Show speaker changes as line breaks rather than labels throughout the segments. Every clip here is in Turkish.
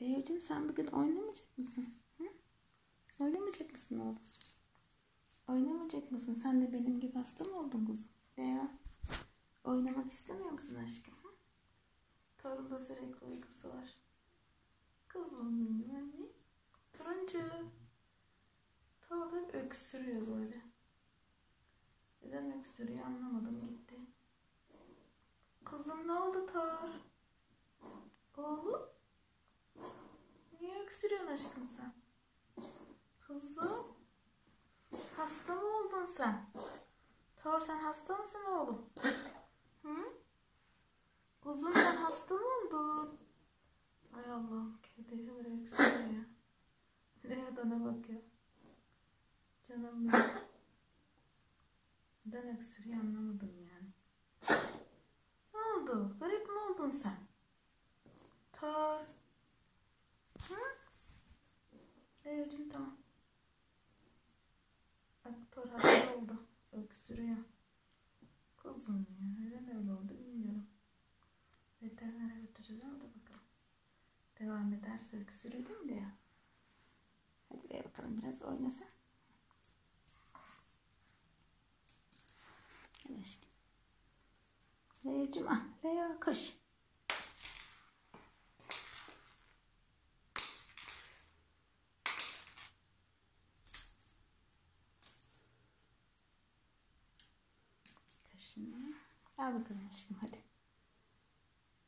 Leo'cum sen bugün oynamayacak mısın? Hı? Oynamayacak mısın oğlum? Oynamayacak mısın? Sen de benim gibi hasta mı oldun kuzum? Leo, oynamak istemiyor musun aşkım? Hı? Torun'da sürekli uykusu var. Kızım benim anne. Turuncu. Torun öksürüyor böyle. Neden öksürüyor anlamadım gitti. Kızım ne oldu Tor? Oğlum? Niye öksürüyorsun aşkım sen? Kızım? Hasta mı oldun sen? Tor sen hasta mısın oğlum? Hı? Kuzum sen hasta mı oldun? Ay Allah'ım kedi öyle öksürüyor ya. Lea'dana bak ya. Canım benim. Neden öksürüyor anlamadım yani. Ne oldu? Garip mi oldun sen? Tor. Hı? Lea'cim tamam. Bak Tor hasta oldu. Öksürüyor. Kuzum ya. Neden öyle oldu bilmiyorum. Veterinere götüreceğiz ama da bakalım. Devam ederse öksürüyor değil mi Lea? Hadi Lea bakalım biraz oynasa. Hadi aşkım. Lea'cim ah. Lea koş. Şimdi al bakalım aşkım hadi.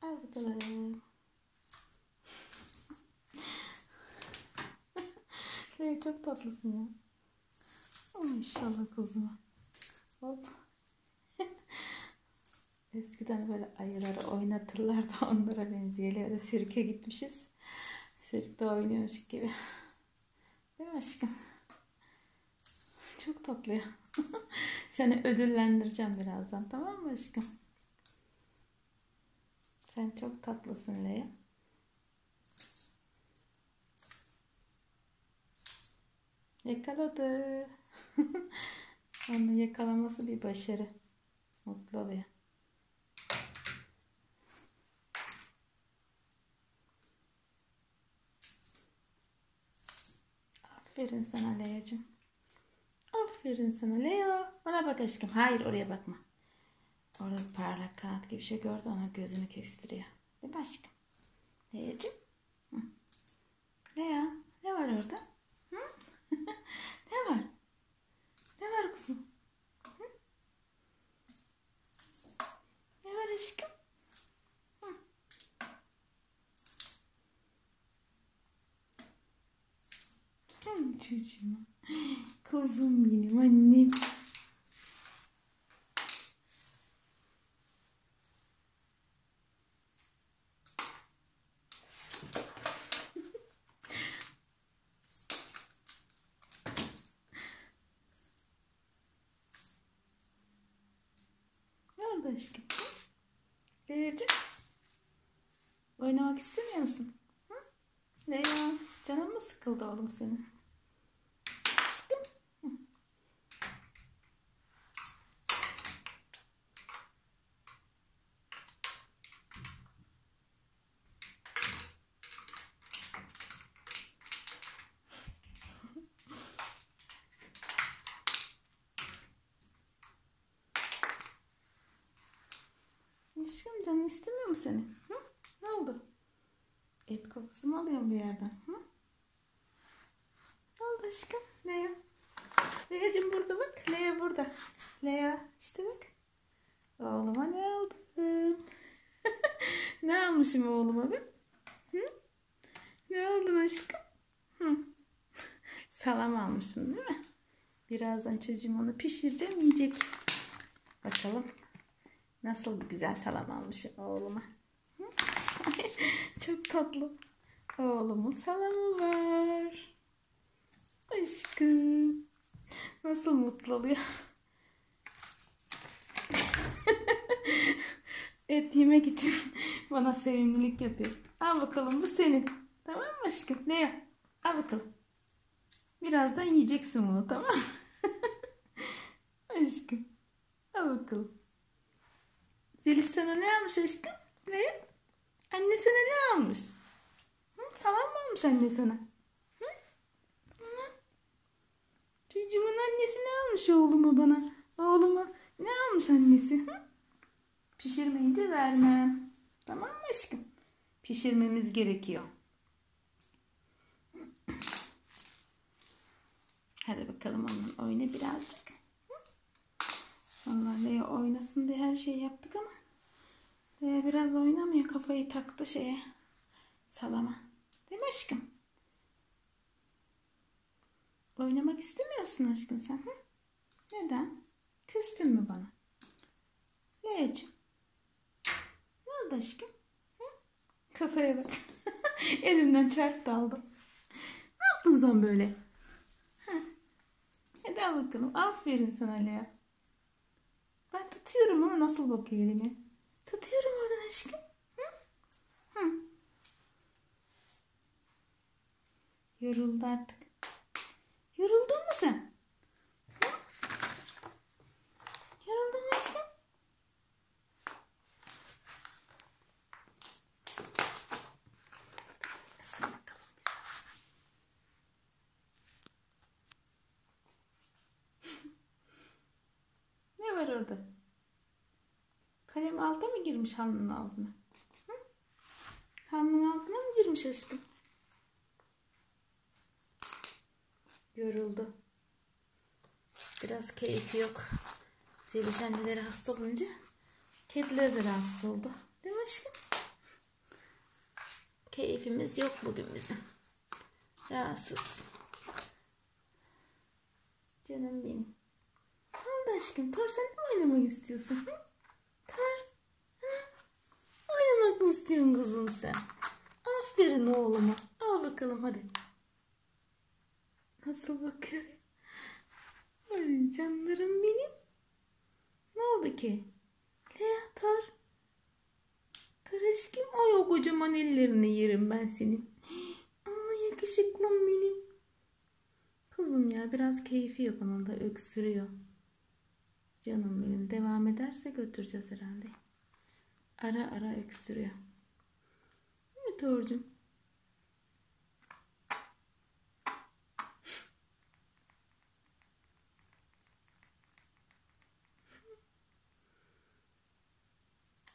Al bakalım. Lea çok tatlısın ya. Maşallah kızım. Hop. Eskiden böyle ayıları oynatırlardı onlara benziyor. Öyle sirke gitmişiz. Sirkte oynuyormuş gibi. Değil mi aşkım? Çok tatlı ya. Seni ödüllendireceğim birazdan tamam mı aşkım? Sen çok tatlısın Lea. Yakaladı. Onu yakalaması bir başarı. Mutlu oluyor. Aferin sana Lea'cığım. Aferin sana Lea. Bana bak aşkım. Hayır oraya bakma. Orada parlak kağıt gibi bir şey gördü. Ona gözünü kestiriyor. Değil mi aşkım? Lea'cığım. Lea. Ne var orada? Hı? Ne var? Ne var kızım? Hı? Ne var aşkım? Hı. Çocuğum. Kızım benim annem. Ne oldu aşkım? Lea'cığım. Oynamak istemiyor musun? Hı? Lea. Canın mı sıkıldı oğlum senin? Aşkım. Hı. Aşkım canın istemiyor mu seni? Hı? Ne oldu? Et kokusu mu alıyorsun bir yerden? Hı? Ne oldu aşkım? Lea. Lea'cığım burada bak. Lea burada. Lea işte bak. Oğluma ne aldım? Ne almışım oğluma ben? Hı? Ne aldın aşkım? Hı. Salam almışım değil mi? Birazdan çocuğum onu pişireceğim yiyecek. Bakalım. Nasıl bir güzel salam almışım oğluma. Hı? Çok tatlı. Oğlumun salamı var. Aşkım. Nasıl mutlu oluyor. Et yemek için bana sevimlilik yapıyor. Al bakalım bu senin. Tamam mı aşkım? Ne ya? Al bakalım. Birazdan yiyeceksin bunu tamam mı? Aşkım. Al bakalım. Zeliş sana ne almış aşkım? Ne? Anne sana ne almış? Hı, salam almış anne sana? Hı? Çocuğumun annesi ne almış oğluma bana? Oğluma ne almış annesi? Hı? Pişirmeyince vermem. Tamam mı aşkım? Pişirmemiz gerekiyor. Hadi bakalım onunla oyna birazcık. Vallahi Leo oynasın diye her şeyi yaptık ama Leo biraz oynamıyor. Kafayı taktı şeye. Salama. Değil mi aşkım? Oynamak istemiyorsun aşkım sen. Hı? Neden? Küstün mü bana? Leo'cum. Ne oldu aşkım? Hı? Kafaya bak. Elimden çarptı aldım. Ne yaptın sen böyle? Heh. Hadi al bakalım. Aferin sana Leo. Ben tutuyorum ama nasıl bakıyor elime? Tutuyorum oradan aşkım. Hı? Hı. Yoruldu artık. Yoruldun mu sen? Hı? Yoruldun mu aşkım? Nasıl bakalım biraz. Ne var orada? Kalem alta mı girmiş halının altına? Hı? Halının altına mı girmiş aşkım? Yoruldu. Biraz keyfi yok. Zeliş anneleri hasta olunca kediler de rahatsız oldu. Değil mi aşkım? Keyfimiz yok bugün bizim. Rahatsız. Canım benim. Ne oldu aşkım? Tor sen de mi oynamak istiyorsun? Hı? Tor. Hı? Oynamak mı istiyorsun kızım sen? Aferin oğluma. Al bakalım hadi. Nasıl bakıyor? Ay canlarım benim. Ne oldu ki? Lea Tor. Tor aşkım. Ay o kocaman ellerini yerim ben senin. Ama yakışıklım benim. Kızım ya biraz keyfi yok, onun da öksürüyor. Canım benim, devam ederse götüreceğiz herhalde. Ara ara öksürüyor. Değil mi Torcum?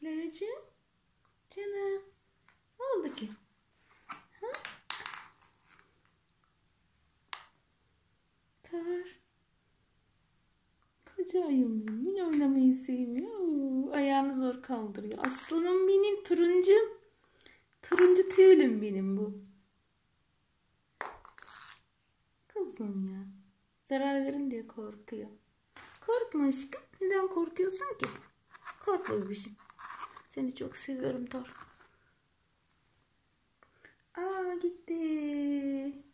Leacığım. Canım. Ne oldu ki? Ha? Tor. Koca ayım benim. Yine oynamayı sevmiyor. Oo, ayağını zor kaldırıyor. Aslanım benim, turuncum. Turuncu tüylüm benim bu. Kızım ya. Zarar verin diye korkuyor. Korkma aşkım. Neden korkuyorsun ki? Korkma bebişim. Seni çok seviyorum Tor. Aa gitti.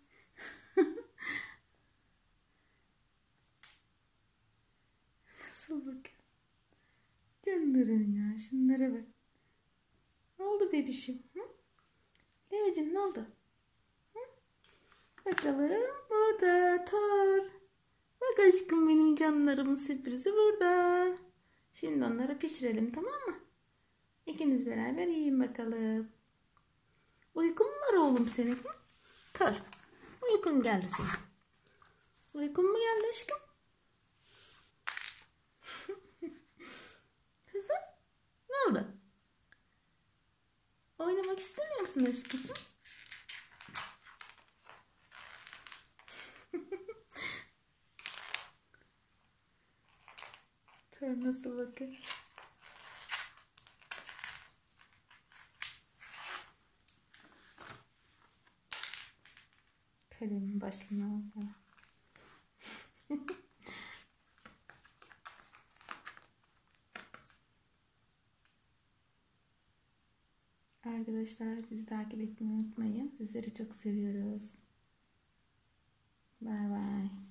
Nasıl bakın? Canlarım ya. Şunlara bak. Ne oldu bebişim? Hı? Leo'cum ne oldu? Hı? Bakalım burada Tor. Bak aşkım benim, canlarımın sürprizi burada. Şimdi onları pişirelim, tamam mı? İkiniz beraber yiyin bakalım. Uykun mu var oğlum senin? Hı? Tor. Uykun geldi senin. Uykun mu geldi aşkım? Kızım ne oldu? Oynamak istemiyor musun aşkım? Tor nasıl bakır? Kalemin başlığına bak. Arkadaşlar bizi takip etmeyi unutmayın. Sizleri çok seviyoruz. Bay bay.